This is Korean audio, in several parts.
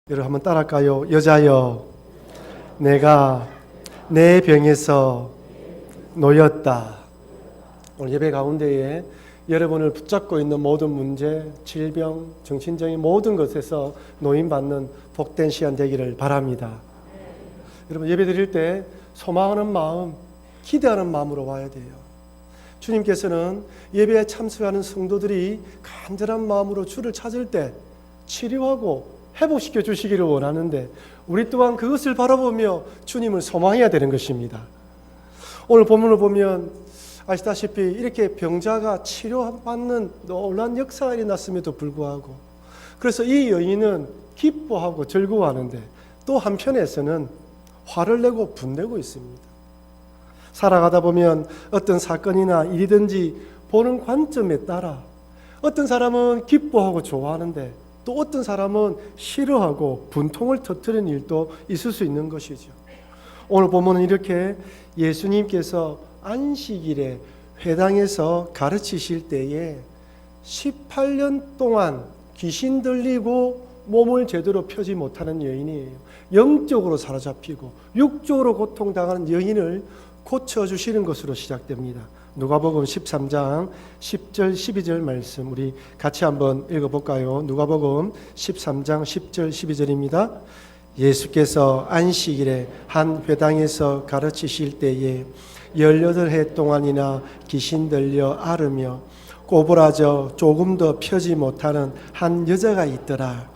여러분 한번 따라할까요? 여자여, 내가 내 병에서 놓였다. 오늘 예배 가운데에 여러분을 붙잡고 있는 모든 문제, 질병, 정신적인 모든 것에서 노인받는 복된 시간 되기를 바랍니다. 여러분 예배 드릴 때 소망하는 마음, 기대하는 마음으로 와야 돼요. 주님께서는 예배에 참석하는 성도들이 간절한 마음으로 주를 찾을 때 치료하고 회복시켜 주시기를 원하는데 우리 또한 그것을 바라보며 주님을 소망해야 되는 것입니다. 오늘 본문을 보면 아시다시피 이렇게 병자가 치료받는 놀라운 역사가 일어났음에도 불구하고 그래서 이 여인은 기뻐하고 즐거워하는데 또 한편에서는 화를 내고 분내고 있습니다. 살아가다 보면 어떤 사건이나 일이든지 보는 관점에 따라 어떤 사람은 기뻐하고 좋아하는데 또 어떤 사람은 싫어하고 분통을 터뜨리는 일도 있을 수 있는 것이죠. 오늘 보면은 이렇게 예수님께서 안식일에 회당에서 가르치실 때에 18년 동안 귀신 들리고 몸을 제대로 펴지 못하는 여인이에요. 영적으로 사로잡히고 육적으로 고통당하는 여인을 고쳐주시는 것으로 시작됩니다. 누가복음 13장 10절 12절 말씀 우리 같이 한번 읽어볼까요? 누가복음 13장 10절 12절입니다. 예수께서 안식일에 한 회당에서 가르치실 때에 18해 동안이나 귀신 들려 앓으며 꼬부라져 조금 더 펴지 못하는 한 여자가 있더라.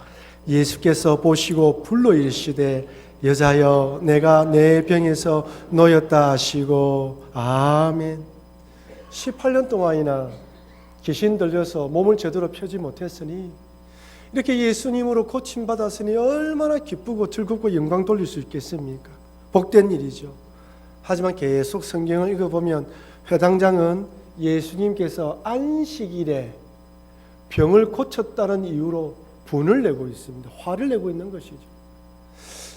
예수께서 보시고 불러 이르시되 여자여 내가 내 병에서 놓였다 하시고 아멘. 18년 동안이나 귀신 들려서 몸을 제대로 펴지 못했으니 이렇게 예수님으로 고침받았으니 얼마나 기쁘고 즐겁고 영광 돌릴 수 있겠습니까? 복된 일이죠. 하지만 계속 성경을 읽어보면 회당장은 예수님께서 안식일에 병을 고쳤다는 이유로 분을 내고 있습니다. 화를 내고 있는 것이죠.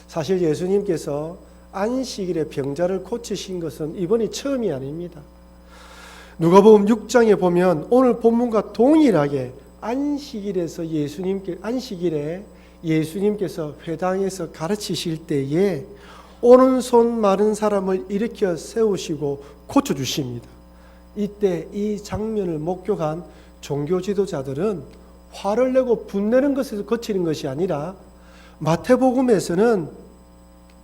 사실 예수님께서 안식일에 병자를 고치신 것은 이번이 처음이 아닙니다. 누가복음 6장에 보면 오늘 본문과 동일하게 안식일에 예수님께서 회당에서 가르치실 때에 오른손 마른 사람을 일으켜 세우시고 고쳐주십니다. 이때 이 장면을 목격한 종교 지도자들은 화를 내고 분내는 것에서 거치는 것이 아니라 마태복음에서는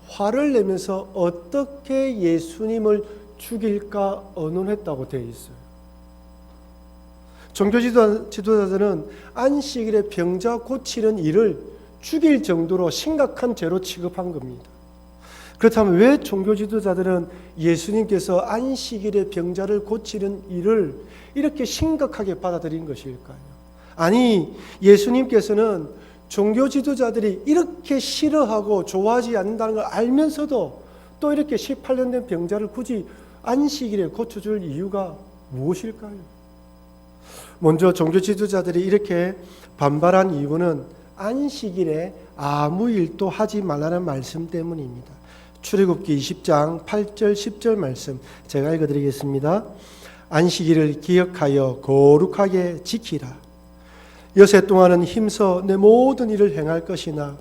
화를 내면서 어떻게 예수님을 죽일까 의논했다고 되어 있어요. 종교 지도자들은 안식일에 병자 고치는 일을 죽일 정도로 심각한 죄로 취급한 겁니다. 그렇다면 왜 종교 지도자들은 예수님께서 안식일에 병자를 고치는 일을 이렇게 심각하게 받아들인 것일까요? 아니, 예수님께서는 종교 지도자들이 이렇게 싫어하고 좋아하지 않는다는 걸 알면서도 또 이렇게 18년 된 병자를 굳이 안식일에 고쳐줄 이유가 무엇일까요? 먼저 종교 지도자들이 이렇게 반발한 이유는 안식일에 아무 일도 하지 말라는 말씀 때문입니다. 출애굽기 20장 8절 10절 말씀 제가 읽어드리겠습니다. 안식일을 기억하여 거룩하게 지키라. 여섯 동안은 힘써 내 모든 일을 행할 것이나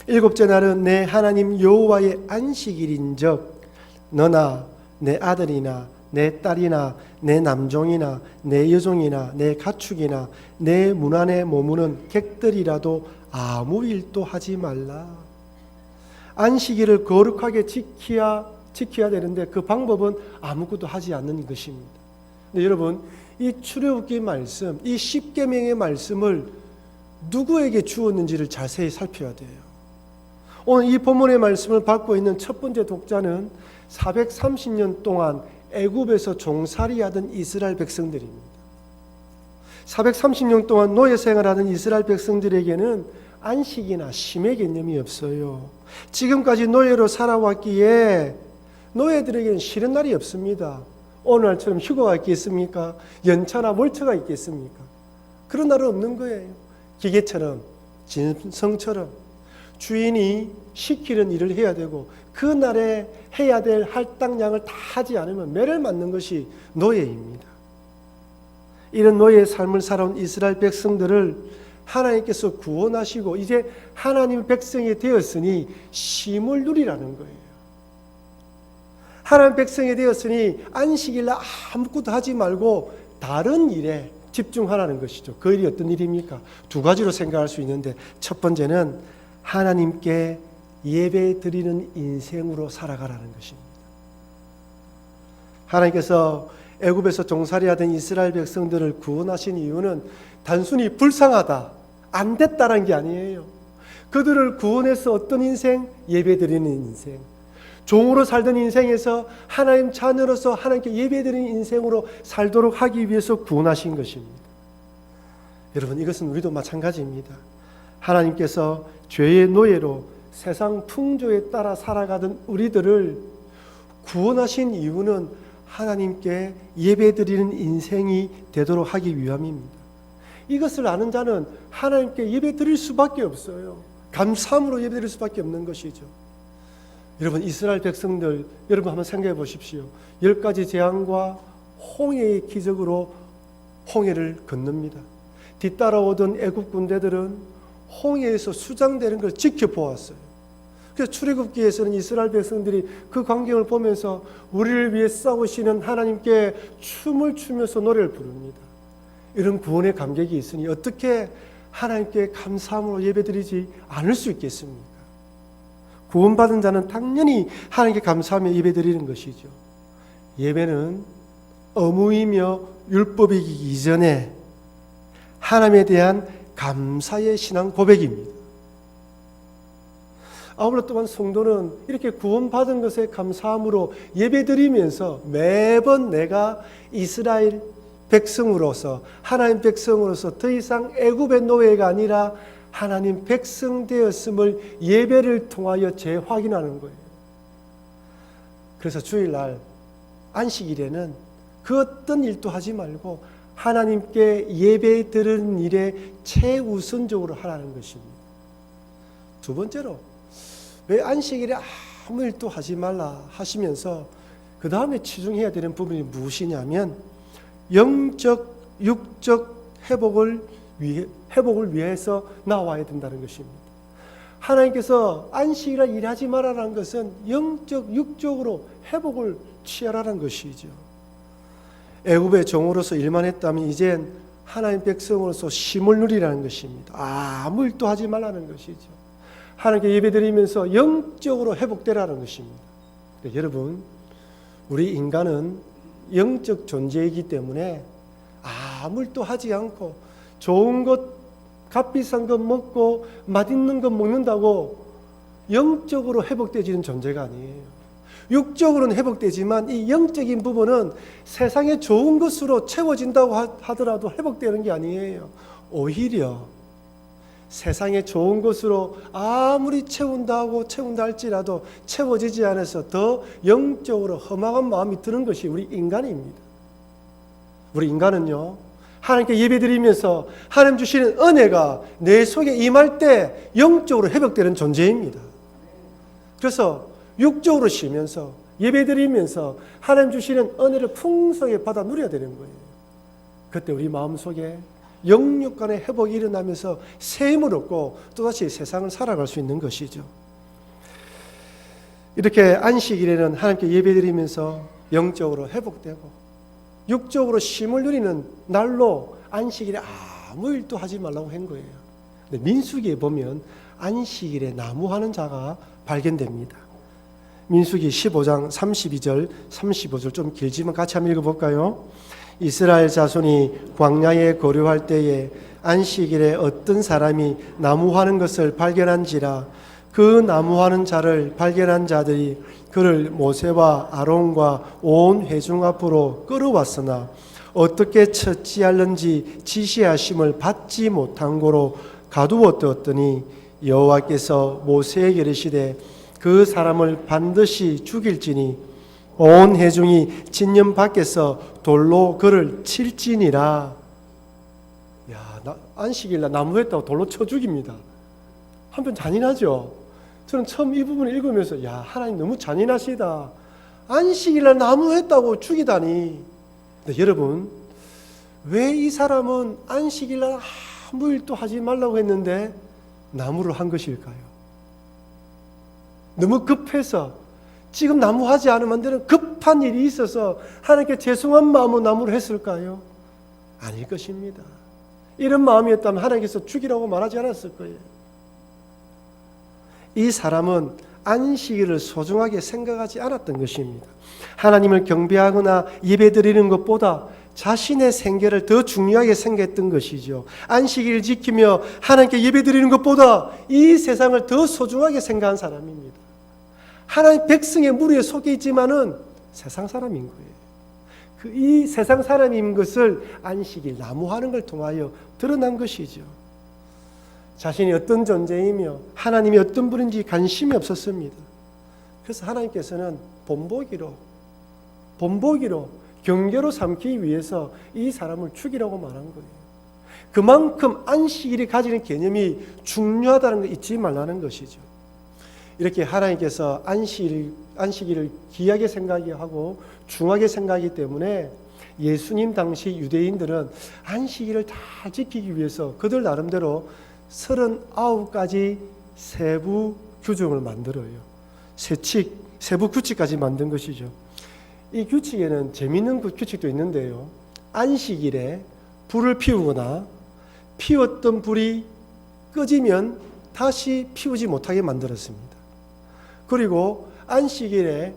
일곱째 날은 내 하나님 여호와의 안식일인즉 너나 내 아들이나 내 딸이나 내 남종이나 내 여종이나 내 가축이나 내 문 안에 머무는 객들이라도 아무 일도 하지 말라. 안식일을 거룩하게 지켜야 되는데 그 방법은 아무것도 하지 않는 것입니다. 근데 여러분 이 출애굽기 말씀, 이 십계명의 말씀을 누구에게 주었는지를 자세히 살펴야 돼요. 오늘 이 본문의 말씀을 받고 있는 첫 번째 독자는 430년 동안 애굽에서 종살이하던 이스라엘 백성들입니다. 430년 동안 노예 생활하던 이스라엘 백성들에게는 안식이나 쉼의 개념이 없어요. 지금까지 노예로 살아왔기에 노예들에게는 쉬는 날이 없습니다. 오늘날처럼 휴가가 있겠습니까? 연차나 월차가 있겠습니까? 그런 날은 없는 거예요. 기계처럼 진성처럼 주인이 시키는 일을 해야 되고 그 날에 해야 될 할당량을 다 하지 않으면 매를 맞는 것이 노예입니다. 이런 노예의 삶을 살아온 이스라엘 백성들을 하나님께서 구원하시고 이제 하나님 백성이 되었으니 쉼을 누리라는 거예요. 하나님 백성이 되었으니 안식일날 아무것도 하지 말고 다른 일에 집중하라는 것이죠. 그 일이 어떤 일입니까? 두 가지로 생각할 수 있는데, 첫 번째는 하나님께 예배 드리는 인생으로 살아가라는 것입니다. 하나님께서 애굽에서 종살이하던 이스라엘 백성들을 구원하신 이유는 단순히 불쌍하다, 안 됐다는 게 아니에요. 그들을 구원해서 어떤 인생? 예배 드리는 인생. 종으로 살던 인생에서 하나님 자녀로서 하나님께 예배드리는 인생으로 살도록 하기 위해서 구원하신 것입니다. 여러분, 이것은 우리도 마찬가지입니다. 하나님께서 죄의 노예로 세상 풍조에 따라 살아가던 우리들을 구원하신 이유는 하나님께 예배드리는 인생이 되도록 하기 위함입니다. 이것을 아는 자는 하나님께 예배드릴 수밖에 없어요. 감사함으로 예배드릴 수밖에 없는 것이죠. 여러분, 이스라엘 백성들, 여러분 한번 생각해 보십시오. 10가지 재앙과 홍해의 기적으로 홍해를 건넙니다. 뒤따라오던 애굽 군대들은 홍해에서 수장되는 걸 지켜보았어요. 그래서 출애굽기에서는 이스라엘 백성들이 그 광경을 보면서 우리를 위해 싸우시는 하나님께 춤을 추면서 노래를 부릅니다. 이런 구원의 감격이 있으니 어떻게 하나님께 감사함으로 예배드리지 않을 수 있겠습니까? 구원받은 자는 당연히 하나님께 감사하며 예배드리는 것이죠. 예배는 의무이며 율법이기 이전에 하나님에 대한 감사의 신앙 고백입니다. 아울러 또한 성도는 이렇게 구원받은 것에 감사함으로 예배드리면서 매번 내가 이스라엘 백성으로서, 하나님 백성으로서 더 이상 애굽의 노예가 아니라 하나님 백성 되었음을 예배를 통하여 재확인하는 거예요. 그래서 주일날 안식일에는 그 어떤 일도 하지 말고 하나님께 예배 드리는 일에 최우선적으로 하라는 것입니다. 두 번째로, 왜 안식일에 아무 일도 하지 말라 하시면서 그 다음에 치중해야 되는 부분이 무엇이냐면 영적, 육적 회복을 위해서 나와야 된다는 것입니다. 하나님께서 안식일에 일하지 말라는 것은 영적, 육적으로 회복을 취하라는 것이죠. 애굽의 종으로서 일만 했다면 이젠 하나님 백성으로서 쉼을 누리라는 것입니다. 아무 일도 하지 말라는 것이죠. 하나님께 예배드리면서 영적으로 회복되라는 것입니다. 여러분, 우리 인간은 영적 존재이기 때문에 아무 일도 하지 않고 좋은 것, 값비싼 것 먹고 맛있는 것 먹는다고 영적으로 회복되지는 존재가 아니에요. 육적으로는 회복되지만 이 영적인 부분은 세상의 좋은 것으로 채워진다고 하더라도 회복되는 게 아니에요. 오히려 세상의 좋은 것으로 아무리 채운다 할지라도 채워지지 않아서 더 영적으로 험악한 마음이 드는 것이 우리 인간입니다. 우리 인간은요, 하나님께 예배드리면서 하나님 주시는 은혜가 내 속에 임할 때 영적으로 회복되는 존재입니다. 그래서 육적으로 쉬면서 예배드리면서 하나님 주시는 은혜를 풍성하게 받아 누려야 되는 거예요. 그때 우리 마음속에 영육 간의 회복이 일어나면서 새 힘을 얻고 또다시 세상을 살아갈 수 있는 것이죠. 이렇게 안식일에는 하나님께 예배드리면서 영적으로 회복되고 육적으로 쉼을 누리는 날로 안식일에 아무 일도 하지 말라고 한 거예요. 근데 민수기에 보면 안식일에 나무하는 자가 발견됩니다. 민수기 15장 32절 35절 좀 길지만 같이 한번 읽어볼까요? 이스라엘 자손이 광야에 거류할 때에 안식일에 어떤 사람이 나무하는 것을 발견한지라 그 나무하는 자를 발견한 자들이 그를 모세와 아론과 온 회중 앞으로 끌어왔으나 어떻게 처치할는지 지시하심을 받지 못한 고로 가두었더니 여호와께서 모세에게 이르시되 그 사람을 반드시 죽일지니 온 회중이 진영 밖에서 돌로 그를 칠지니라. 안식일날 나무했다고 돌로 쳐 죽입니다. 한편 잔인하죠. 저는 처음 이 부분을 읽으면서 하나님 너무 잔인하시다. 안식일날 나무했다고 죽이다니. 근데 여러분, 왜 이 사람은 안식일날 아무 일도 하지 말라고 했는데 나무를 한 것일까요? 너무 급해서 지금 나무 하지 않으면 안 되는 급한 일이 있어서 하나님께 죄송한 마음으로 나무를 했을까요? 아닐 것입니다. 이런 마음이었다면 하나님께서 죽이라고 말하지 않았을 거예요. 이 사람은 안식일을 소중하게 생각하지 않았던 것입니다. 하나님을 경배하거나 예배드리는 것보다 자신의 생계를 더 중요하게 생각했던 것이죠. 안식일을 지키며 하나님께 예배드리는 것보다 이 세상을 더 소중하게 생각한 사람입니다. 하나님 백성의 무리에 속해 있지만은 세상 사람인 거예요. 이 세상 사람인 것을 안식일 나무하는 걸 통하여 드러난 것이죠. 자신이 어떤 존재이며 하나님이 어떤 분인지 관심이 없었습니다. 그래서 하나님께서는 본보기로 경계로 삼기 위해서 이 사람을 죽이라고 말한 거예요. 그만큼 안식일이 가지는 개념이 중요하다는 걸 잊지 말라는 것이죠. 이렇게 하나님께서 안식일을 귀하게 생각하고 중하게 생각하기 때문에 예수님 당시 유대인들은 안식일을 다 지키기 위해서 그들 나름대로 39가지 세부 규정을 만들어요. 세부 규칙까지 만든 것이죠. 이 규칙에는 재미있는 규칙도 있는데요. 안식일에 불을 피우거나 피웠던 불이 꺼지면 다시 피우지 못하게 만들었습니다. 그리고 안식일에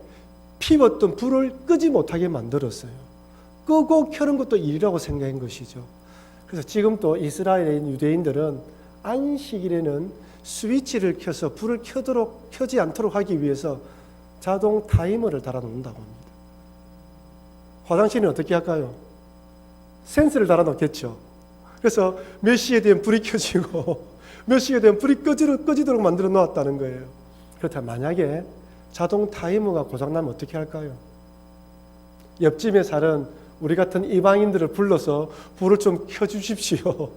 피웠던 불을 끄지 못하게 만들었어요. 끄고 켜는 것도 일이라고 생각한 것이죠. 그래서 지금 또 이스라엘의 유대인들은 안식일에는 스위치를 켜서 불을 켜지 않도록 하기 위해서 자동 타이머를 달아놓는다고 합니다. 화장실은 어떻게 할까요? 센서를 달아놓겠죠. 그래서 몇 시에 되면 불이 켜지고 몇 시에 되면 불이 꺼지도록 만들어 놓았다는 거예요. 그렇다면 만약에 자동 타이머가 고장나면 어떻게 할까요? 옆집에 사는 우리 같은 이방인들을 불러서 불을 좀 켜주십시오.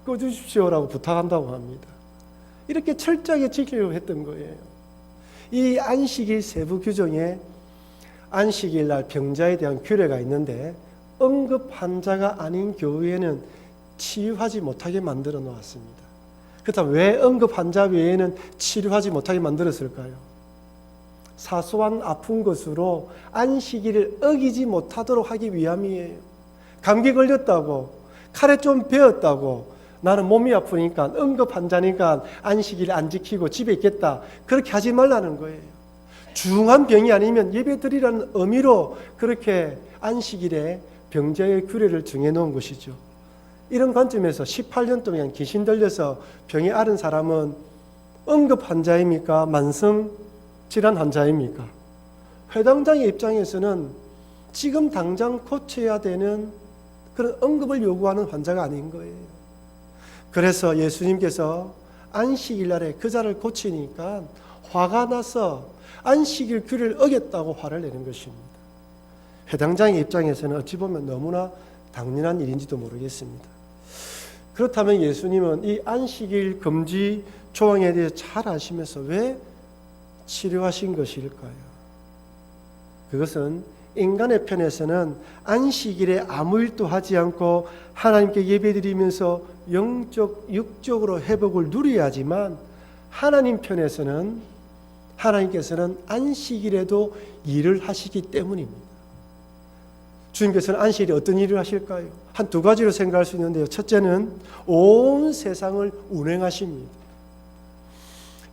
꺼주십시오라고 부탁한다고 합니다. 이렇게 철저하게 지키려고 했던 거예요. 이 안식일 세부 규정에 안식일 날 병자에 대한 규례가 있는데 응급 환자가 아닌 교회에는 치유하지 못하게 만들어 놓았습니다. 그렇다면 왜 응급 환자 외에는 치료하지 못하게 만들었을까요? 사소한 아픈 것으로 안식일을 어기지 못하도록 하기 위함이에요. 감기 걸렸다고, 칼에 좀 베었다고, 나는 몸이 아프니까 응급 환자니까 안식일 안 지키고 집에 있겠다. 그렇게 하지 말라는 거예요. 중한 병이 아니면 예배 드리라는 의미로 그렇게 안식일에 병자의 규례를 정해놓은 것이죠. 이런 관점에서 18년 동안 귀신 들려서 병이 앓은 사람은 응급 환자입니까? 만성 질환 환자입니까? 회당장의 입장에서는 지금 당장 고쳐야 되는 그런 응급을 요구하는 환자가 아닌 거예요. 그래서 예수님께서 안식일 날에 그 자를 고치니까 화가 나서 안식일 규례를 어겼다고 화를 내는 것입니다. 회당장의 입장에서는 어찌 보면 너무나 당연한 일인지도 모르겠습니다. 그렇다면 예수님은 이 안식일 금지 조항에 대해 잘 아시면서 왜 치료하신 것일까요? 그것은 인간의 편에서는 안식일에 아무 일도 하지 않고 하나님께 예배드리면서 육적으로 회복을 누려야지만 하나님 편에서는 하나님께서는 안식일에도 일을 하시기 때문입니다. 주님께서는 안식일에 어떤 일을 하실까요? 한 두 가지로 생각할 수 있는데요. 첫째는 온 세상을 운행하십니다.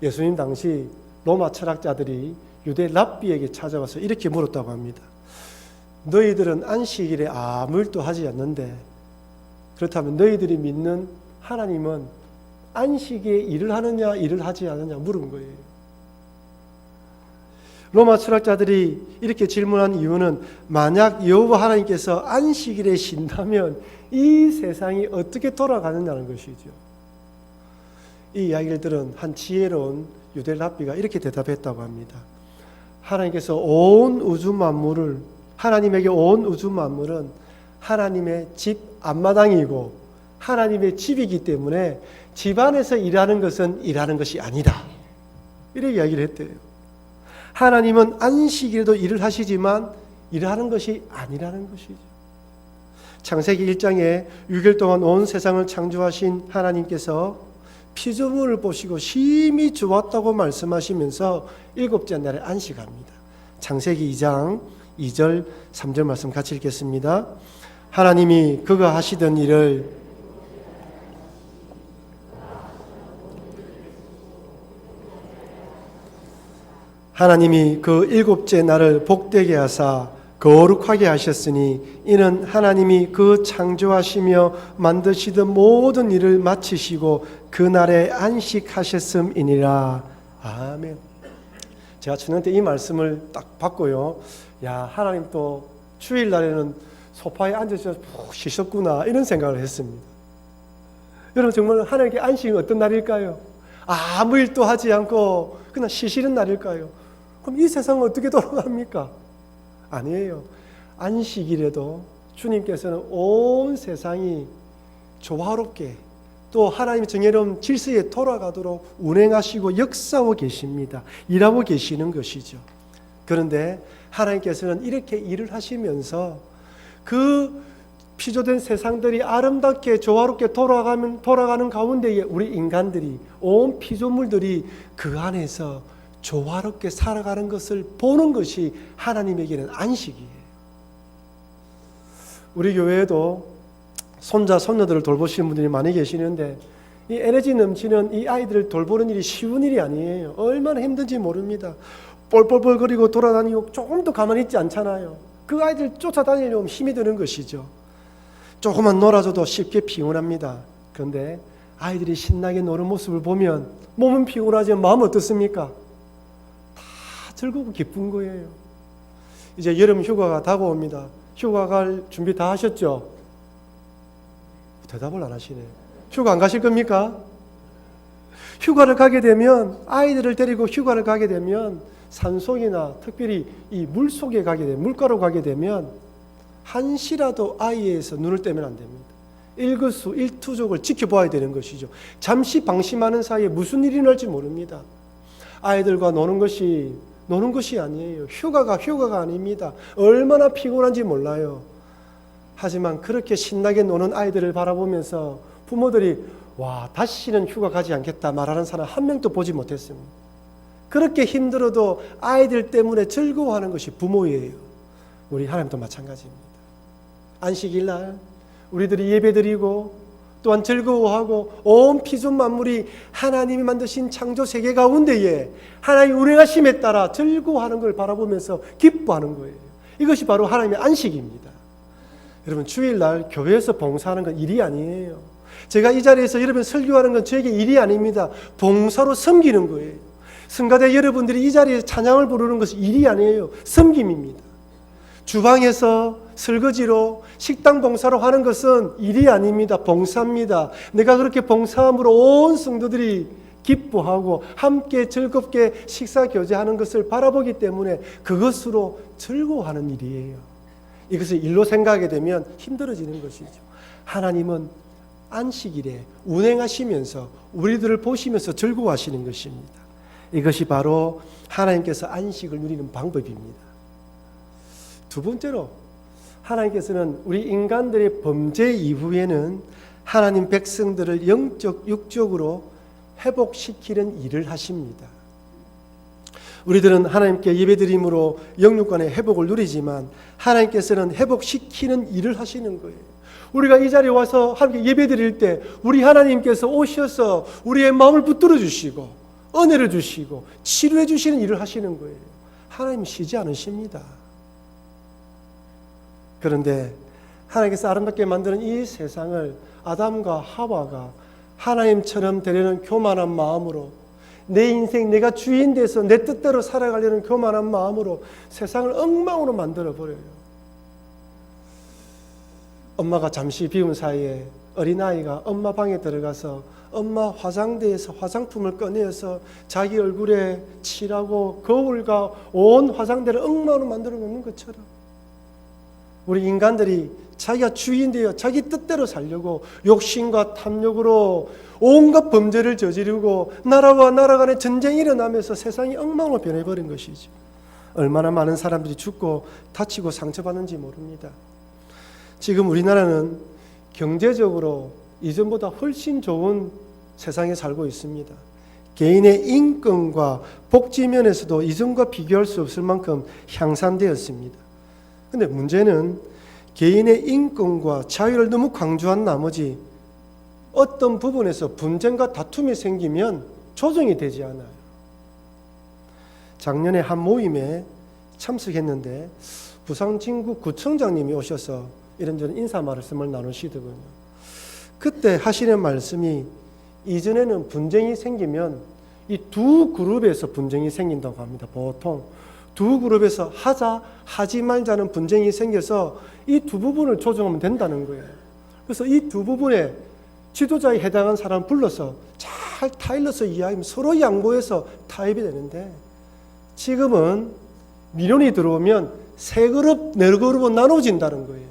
예수님 당시 로마 철학자들이 유대 랍비에게 찾아와서 이렇게 물었다고 합니다. 너희들은 안식일에 아무 일도 하지 않는데 그렇다면 너희들이 믿는 하나님은 안식일에 일을 하느냐 일을 하지 않느냐 물은 거예요. 로마 철학자들이 이렇게 질문한 이유는 만약 여호와 하나님께서 안식일에 쉰다면 이 세상이 어떻게 돌아가느냐는 것이죠. 이 이야기를 들은 한 지혜로운 유대 랍비가 이렇게 대답했다고 합니다. 하나님께서 온 우주 만물을 하나님에게 온 우주 만물은 하나님의 집 앞마당이고 하나님의 집이기 때문에 집 안에서 일하는 것은 일하는 것이 아니다. 이렇게 이야기를 했대요. 하나님은 안식일에도 일을 하시지만 일하는 것이 아니라는 것이죠. 창세기 1장에 6일 동안 온 세상을 창조하신 하나님께서 피조물을 보시고 심히 좋았다고 말씀하시면서 일곱째 날에 안식합니다. 창세기 2장 2절 3절 말씀 같이 읽겠습니다. 하나님이 그가 하시던 일을 하나님이 그 일곱째 날을 복되게 하사 거룩하게 하셨으니 이는 하나님이 그 창조하시며 만드시던 모든 일을 마치시고 그날에 안식하셨음이니라. 아멘. 제가 청년 때 이 말씀을 딱 받고요, 야, 하나님 또 주일날에는 소파에 앉아서 푹 쉬셨구나 이런 생각을 했습니다. 여러분, 정말 하나님께 안식은 어떤 날일까요? 아무 일도 하지 않고 그냥 쉬시는 날일까요? 그럼 이 세상은 어떻게 돌아갑니까? 아니에요. 안식일에도 주님께서는 온 세상이 조화롭게 또 하나님의 정해놓은 질서에 돌아가도록 운행하시고 역사하고 계십니다. 일하고 계시는 것이죠. 그런데 하나님께서는 이렇게 일을 하시면서 그 피조된 세상들이 아름답게 조화롭게 돌아가는 가운데에 우리 인간들이, 온 피조물들이 그 안에서 조화롭게 살아가는 것을 보는 것이 하나님에게는 안식이에요. 우리 교회에도 손자, 손녀들을 돌보시는 분들이 많이 계시는데 이 에너지 넘치는 이 아이들을 돌보는 일이 쉬운 일이 아니에요. 얼마나 힘든지 모릅니다. 뻘뻘뻘거리고 돌아다니고 조금도 가만히 있지 않잖아요. 그 아이들 쫓아다니려면 힘이 드는 것이죠. 조금만 놀아줘도 쉽게 피곤합니다. 그런데 아이들이 신나게 노는 모습을 보면 몸은 피곤하지만 마음은 어떻습니까? 즐겁고 기쁜 거예요. 이제 여름 휴가가 다가옵니다. 휴가 갈 준비 다 하셨죠? 대답을 안 하시네. 휴가 안 가실 겁니까? 휴가를 가게 되면, 아이들을 데리고 휴가를 가게 되면 산속이나 특별히 이 물속에 가게 되면, 물가로 가게 되면 한시라도 아이에서 눈을 떼면 안 됩니다. 일거수일투족을 지켜봐야 되는 것이죠. 잠시 방심하는 사이에 무슨 일이 날지 모릅니다. 아이들과 노는 것이 아니에요. 휴가가 아닙니다. 얼마나 피곤한지 몰라요. 하지만 그렇게 신나게 노는 아이들을 바라보면서 부모들이 와, 다시는 휴가 가지 않겠다 말하는 사람 한 명도 보지 못했습니다. 그렇게 힘들어도 아이들 때문에 즐거워하는 것이 부모예요. 우리 하나님도 마찬가지입니다. 안식일 날 우리들이 예배드리고 또한 즐거워하고 온 피조 만물이 하나님이 만드신 창조 세계 가운데에 하나님이 운행하심에 따라 즐거워하는 걸 바라보면서 기뻐하는 거예요. 이것이 바로 하나님의 안식입니다. 여러분, 주일날 교회에서 봉사하는 건 일이 아니에요. 제가 이 자리에서 여러분 설교하는 건 저에게 일이 아닙니다. 봉사로 섬기는 거예요. 성가대 여러분들이 이 자리에서 찬양을 부르는 것이 일이 아니에요. 섬김입니다. 주방에서 설거지로 식당 봉사로 하는 것은 일이 아닙니다. 봉사입니다. 내가 그렇게 봉사함으로 온 성도들이 기뻐하고 함께 즐겁게 식사 교제하는 것을 바라보기 때문에 그것으로 즐거워하는 일이에요. 이것을 일로 생각하게 되면 힘들어지는 것이죠. 하나님은 안식일에 운행하시면서 우리들을 보시면서 즐거워하시는 것입니다. 이것이 바로 하나님께서 안식을 누리는 방법입니다. 두 번째로, 하나님께서는 우리 인간들의 범죄 이후에는 하나님 백성들을 영적, 육적으로 회복시키는 일을 하십니다. 우리들은 하나님께 예배드림으로 영육간의 회복을 누리지만 하나님께서는 회복시키는 일을 하시는 거예요. 우리가 이 자리에 와서 함께 예배드릴 때 우리 하나님께서 오셔서 우리의 마음을 붙들어 주시고 은혜를 주시고 치료해 주시는 일을 하시는 거예요. 하나님 쉬지 않으십니다. 그런데 하나님께서 아름답게 만드는 이 세상을 아담과 하와가 하나님처럼 되려는 교만한 마음으로, 내 인생 내가 주인 돼서 내 뜻대로 살아가려는 교만한 마음으로 세상을 엉망으로 만들어버려요. 엄마가 잠시 비운 사이에 어린아이가 엄마 방에 들어가서 엄마 화장대에서 화장품을 꺼내어서 자기 얼굴에 칠하고 거울과 온 화장대를 엉망으로 만들어 놓는 것처럼 우리 인간들이 자기가 주인 되어 자기 뜻대로 살려고 욕심과 탐욕으로 온갖 범죄를 저지르고 나라와 나라 간의 전쟁이 일어나면서 세상이 엉망으로 변해버린 것이죠. 얼마나 많은 사람들이 죽고 다치고 상처받는지 모릅니다. 지금 우리나라는 경제적으로 이전보다 훨씬 좋은 세상에 살고 있습니다. 개인의 인권과 복지 면에서도 이전과 비교할 수 없을 만큼 향상되었습니다. 그런데 문제는 개인의 인권과 자유를 너무 강조한 나머지 어떤 부분에서 분쟁과 다툼이 생기면 조정이 되지 않아요. 작년에 한 모임에 참석했는데 부산진구구청장님이 오셔서 이런저런 인사 말씀을 나누시더군요. 그때 하시는 말씀이 이전에는 분쟁이 생기면 이 두 그룹에서 분쟁이 생긴다고 합니다. 보통 두 그룹에서 하지 말자는 분쟁이 생겨서 이 두 부분을 조정하면 된다는 거예요. 그래서 이 두 부분에 지도자에 해당한 사람 불러서 잘 타일러서 이야기하면 서로 양보해서 타협이 되는데, 지금은 민원이 들어오면 세 그룹, 네 그룹으로 나눠진다는 거예요.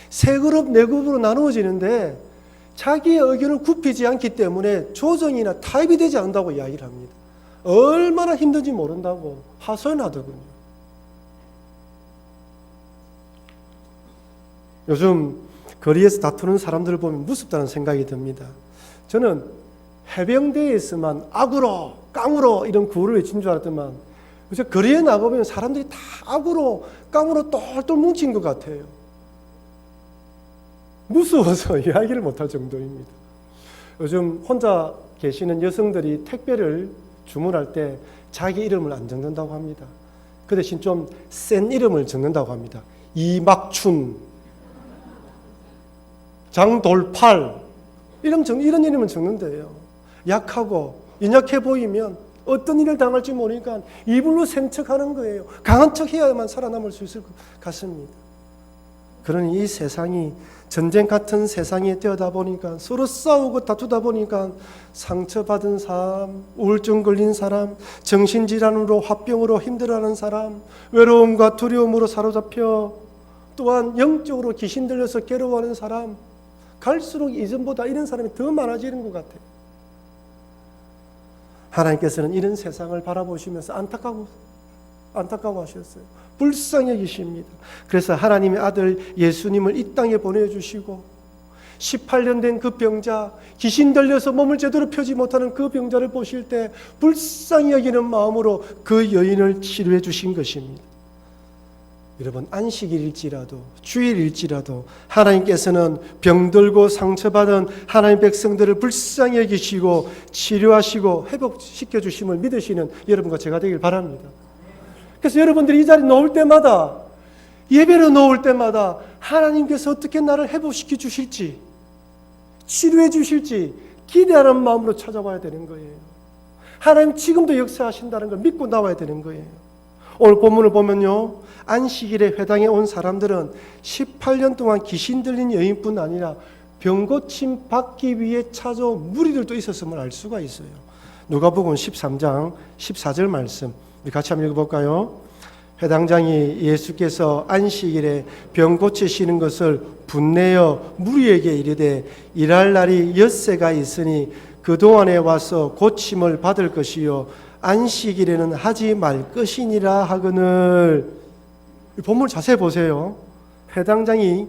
세 그룹, 네 그룹으로 나누어지는데 자기의 의견을 굽히지 않기 때문에 조정이나 타협이 되지 않는다고 이야기를 합니다. 얼마나 힘든지 모른다고 하소연하더군요. 요즘 거리에서 다투는 사람들을 보면 무섭다는 생각이 듭니다. 저는 해병대에서만 악으로 깡으로 이런 구호를 외친 줄 알았더만 요새 거리에 나가보면 사람들이 다 악으로 깡으로 똘똘 뭉친 것 같아요. 무서워서 이야기를 못할 정도입니다. 요즘 혼자 계시는 여성들이 택배를 주문할 때 자기 이름을 안 적는다고 합니다. 그 대신 좀 센 이름을 적는다고 합니다. 이막춘, 장돌팔 이런 이름을 적는데요. 약하고 연약해 보이면 어떤 일을 당할지 모르니까 이불로 센 척하는 거예요. 강한 척 해야만 살아남을 수 있을 것 같습니다. 그러니 이 세상이 전쟁 같은 세상이 되어다 보니까 서로 싸우고 다투다 보니까 상처받은 사람, 우울증 걸린 사람, 정신질환으로 화병으로 힘들어하는 사람, 외로움과 두려움으로 사로잡혀 또한 영적으로 귀신 들려서 괴로워하는 사람, 갈수록 이전보다 이런 사람이 더 많아지는 것 같아요. 하나님께서는 이런 세상을 바라보시면서 안타까워하셨어요. 불쌍히 여기십니다. 그래서 하나님의 아들 예수님을 이 땅에 보내주시고 18년 된 그 병자, 귀신 들려서 몸을 제대로 펴지 못하는 그 병자를 보실 때 불쌍히 여기는 마음으로 그 여인을 치료해 주신 것입니다. 여러분, 안식일일지라도 주일일지라도 하나님께서는 병들고 상처받은 하나님 백성들을 불쌍히 여기시고 치료하시고 회복시켜 주심을 믿으시는 여러분과 제가 되길 바랍니다. 그래서 여러분들이 이 자리에 놓을 때마다, 예배로 놓을 때마다 하나님께서 어떻게 나를 회복시켜 주실지, 치료해 주실지 기대하는 마음으로 찾아와야 되는 거예요. 하나님 지금도 역사하신다는 걸 믿고 나와야 되는 거예요. 오늘 본문을 보면요, 안식일에 회당에 온 사람들은 18년 동안 귀신 들린 여인뿐 아니라 병고침 받기 위해 찾아온 무리들도 있었음을 알 수가 있어요. 누가복음 13장 14절 말씀 우리 같이 한번 읽어볼까요? 회당장이 예수께서 안식일에 병 고치시는 것을 분내어 무리에게 이르되 일할 날이 엿새가 있으니 그동안에 와서 고침을 받을 것이요 안식일에는 하지 말 것이니라 하거늘. 본문을 자세히 보세요. 회당장이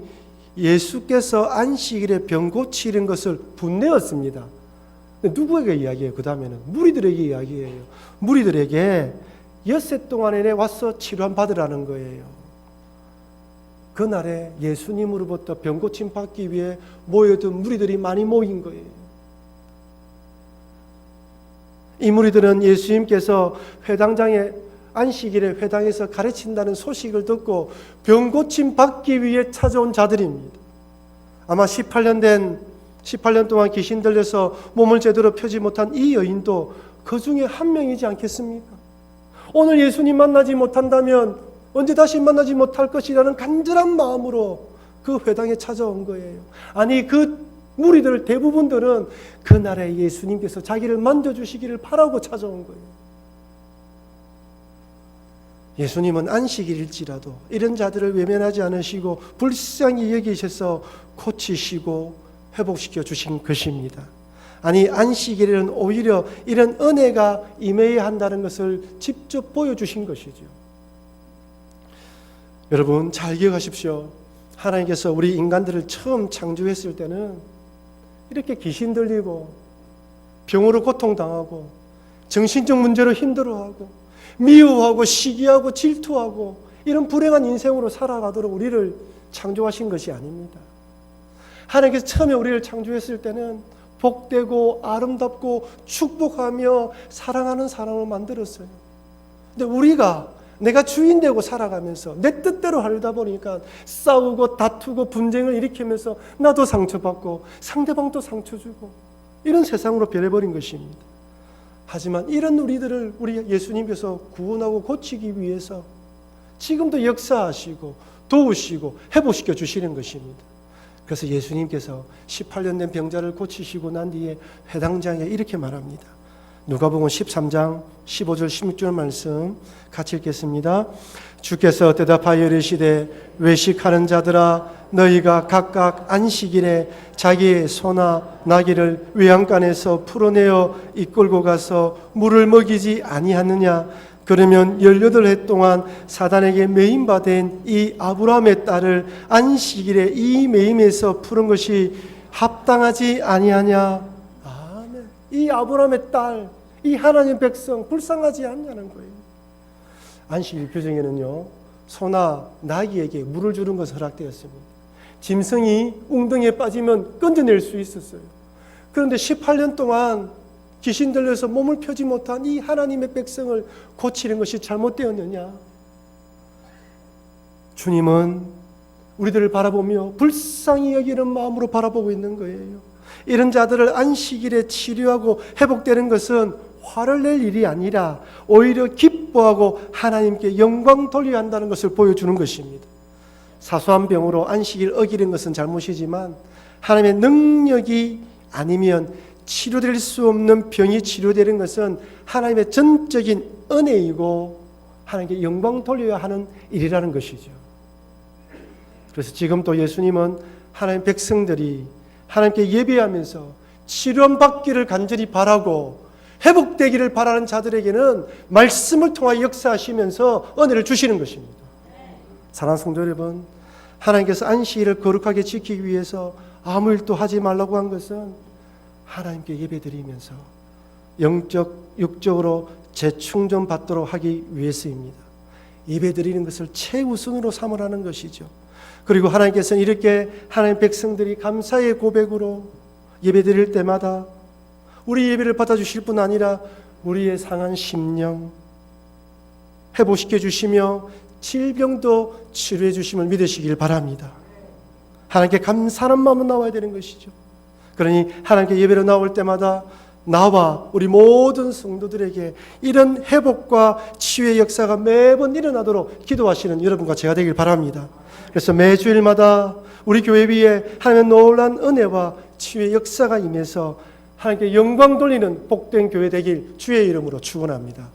예수께서 안식일에 병 고치는 것을 분내었습니다. 누구에게 이야기해요? 그 다음에는 무리들에게 이야기해요. 무리들에게 엿새 동안에 와서 치료함 받으라는 거예요. 그날에 예수님으로부터 병 고침 받기 위해 모여든 무리들이 많이 모인 거예요. 이 무리들은 예수님께서 회당장에 안식일에 회당에서 가르친다는 소식을 듣고 병 고침 받기 위해 찾아온 자들입니다. 아마 18년 동안 귀신 들려서 몸을 제대로 펴지 못한 이 여인도 그 중에 한 명이지 않겠습니까? 오늘 예수님 만나지 못한다면 언제 다시 만나지 못할 것이라는 간절한 마음으로 그 회당에 찾아온 거예요. 아니, 그 무리들 대부분들은 그날에 예수님께서 자기를 만져주시기를 바라고 찾아온 거예요. 예수님은 안식일일지라도 이런 자들을 외면하지 않으시고 불쌍히 여기셔서 고치시고 회복시켜 주신 것입니다. 아니, 안식일에는 오히려 이런 은혜가 임해야 한다는 것을 직접 보여주신 것이죠. 여러분, 잘 기억하십시오. 하나님께서 우리 인간들을 처음 창조했을 때는 이렇게 귀신 들리고 병으로 고통당하고 정신적 문제로 힘들어하고 미워하고 시기하고 질투하고 이런 불행한 인생으로 살아가도록 우리를 창조하신 것이 아닙니다. 하나님께서 처음에 우리를 창조했을 때는 복되고 아름답고 축복하며 사랑하는 사람을 만들었어요. 근데 우리가 내가 주인 되고 살아가면서 내 뜻대로 하려다 보니까 싸우고 다투고 분쟁을 일으키면서 나도 상처받고 상대방도 상처 주고 이런 세상으로 변해버린 것입니다. 하지만 이런 우리들을 우리 예수님께서 구원하고 고치기 위해서 지금도 역사하시고 도우시고 회복시켜 주시는 것입니다. 그래서 예수님께서 18년 된 병자를 고치시고 난 뒤에 회당장에 이렇게 말합니다. 누가복음 13장 15절 16절 말씀 같이 읽겠습니다. 주께서 대답하여 이르시되 외식하는 자들아 너희가 각각 안식일에 자기의 소나 나귀를 외양간에서 풀어내어 이끌고 가서 물을 먹이지 아니하느냐. 그러면 18해 동안 사단에게 매임받은 이 아브라함의 딸을 안식일에 이 매임에서 푸는 것이 합당하지 아니하냐. 아멘. 이 아브라함의 딸, 이 하나님의 백성 불쌍하지 않냐는 거예요. 안식일 규정에는요, 소나 나귀에게 물을 주는 것이 허락되었습니다. 짐승이 웅덩이에 빠지면 건져낼 수 있었어요. 그런데 18년 동안 귀신 들려서 몸을 펴지 못한 이 하나님의 백성을 고치는 것이 잘못되었느냐? 주님은 우리들을 바라보며 불쌍히 여기는 마음으로 바라보고 있는 거예요. 이런 자들을 안식일에 치료하고 회복되는 것은 화를 낼 일이 아니라 오히려 기뻐하고 하나님께 영광 돌려야 한다는 것을 보여주는 것입니다. 사소한 병으로 안식일 어기는 것은 잘못이지만 하나님의 능력이 아니면 치료될 수 없는 병이 치료되는 것은 하나님의 전적인 은혜이고 하나님께 영광 돌려야 하는 일이라는 것이죠. 그래서 지금 또 예수님은 하나님 백성들이 하나님께 예배하면서 치료받기를 간절히 바라고 회복되기를 바라는 자들에게는 말씀을 통하여 역사하시면서 은혜를 주시는 것입니다. 사랑하는 성도 여러분, 하나님께서 안식일을 거룩하게 지키기 위해서 아무 일도 하지 말라고 한 것은 하나님께 예배드리면서 영적, 육적으로 재충전 받도록 하기 위해서입니다. 예배드리는 것을 최우선으로 삼으라는 것이죠. 그리고 하나님께서는 이렇게 하나님 백성들이 감사의 고백으로 예배드릴 때마다 우리 예배를 받아주실 뿐 아니라 우리의 상한 심령 회복시켜 주시며 질병도 치료해 주심을 믿으시길 바랍니다. 하나님께 감사하는 마음으로 나와야 되는 것이죠. 그러니 하나님께 예배로 나올 때마다 나와 우리 모든 성도들에게 이런 회복과 치유의 역사가 매번 일어나도록 기도하시는 여러분과 제가 되길 바랍니다. 그래서 매주일마다 우리 교회 위에 하나님의 놀라운 은혜와 치유의 역사가 임해서 하나님께 영광 돌리는 복된 교회 되길 주의 이름으로 축원합니다.